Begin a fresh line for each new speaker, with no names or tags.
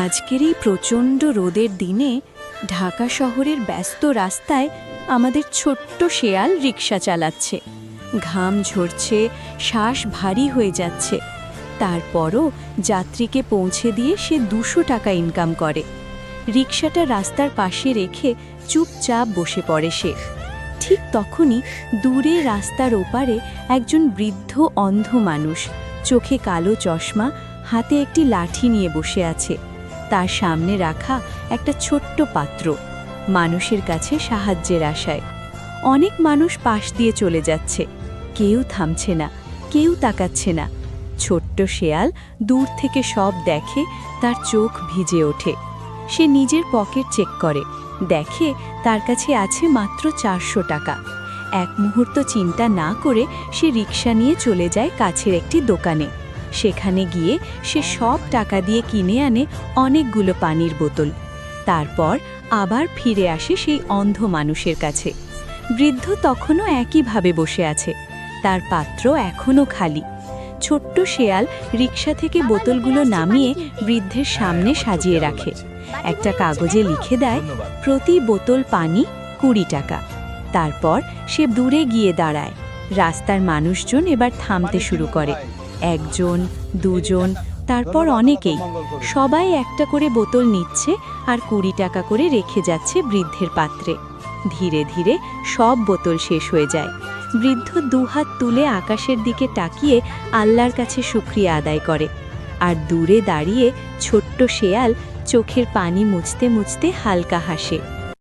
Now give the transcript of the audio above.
আজকের এই প্রচণ্ড রোদের দিনে ঢাকা শহরের ব্যস্ত রাস্তায় আমাদের ছোট্ট শেয়াল রিকশা চালাচ্ছে। ঘাম ঝরছে, শ্বাস ভারী হয়ে যাচ্ছে। তারপরও যাত্রীকে পৌঁছে দিয়ে সে 200 টাকা ইনকাম করে। রিকশাটা রাস্তার পাশে রেখে চুপচাপ বসে পড়ে সে। ঠিক তখনই দূরে রাস্তার ওপারে একজন বৃদ্ধ অন্ধ মানুষ, চোখে কালো চশমা, হাতে একটি লাঠি নিয়ে বসে আছে। তার সামনে রাখা একটা ছোট্ট পাত্র, মানুষের কাছে সাহায্যের আশায়। অনেক মানুষ পাশ দিয়ে চলে যাচ্ছে, কেউ থামছে না, কেউ তাকাচ্ছে না। ছোট্ট শেয়াল দূর থেকে সব দেখে, তার চোখ ভিজে ওঠে। সে নিজের পকেট চেক করে, দেখে তার কাছে আছে মাত্র 400 টাকা। এক মুহূর্ত চিন্তা না করে সে রিকশা নিয়ে চলে যায় কাছের একটি দোকানে। সেখানে গিয়ে সে সব টাকা দিয়ে কিনে আনে অনেকগুলো পানির বোতল। তারপর আবার ফিরে আসে সেই অন্ধ মানুষের কাছে। বৃদ্ধ তখনও একইভাবে বসে আছে, তার পাত্র এখনও খালি। ছোট্ট শেয়াল রিকশা থেকে বোতলগুলো নামিয়ে বৃদ্ধের সামনে সাজিয়ে রাখে। একটা কাগজে লিখে দেয়, প্রতি বোতল পানি 20 টাকা। তারপর সে দূরে গিয়ে দাঁড়ায়। রাস্তার মানুষজন এবার থামতে শুরু করে। একজন, দুজন, তারপর অনেকেই। সবাই একটা করে বোতল নিচ্ছে আর 20 টাকা করে রেখে যাচ্ছে বৃদ্ধের পাত্রে। ধীরে ধীরে সব বোতল শেষ হয়ে যায়। বৃদ্ধ দুহাত তুলে আকাশের দিকে তাকিয়ে আল্লাহর কাছে শুকরিয়া আদায় করে। আর দূরে দাঁড়িয়ে ছোট্ট শেয়াল চোখের পানি মুছতে মুছতে হালকা হাসে।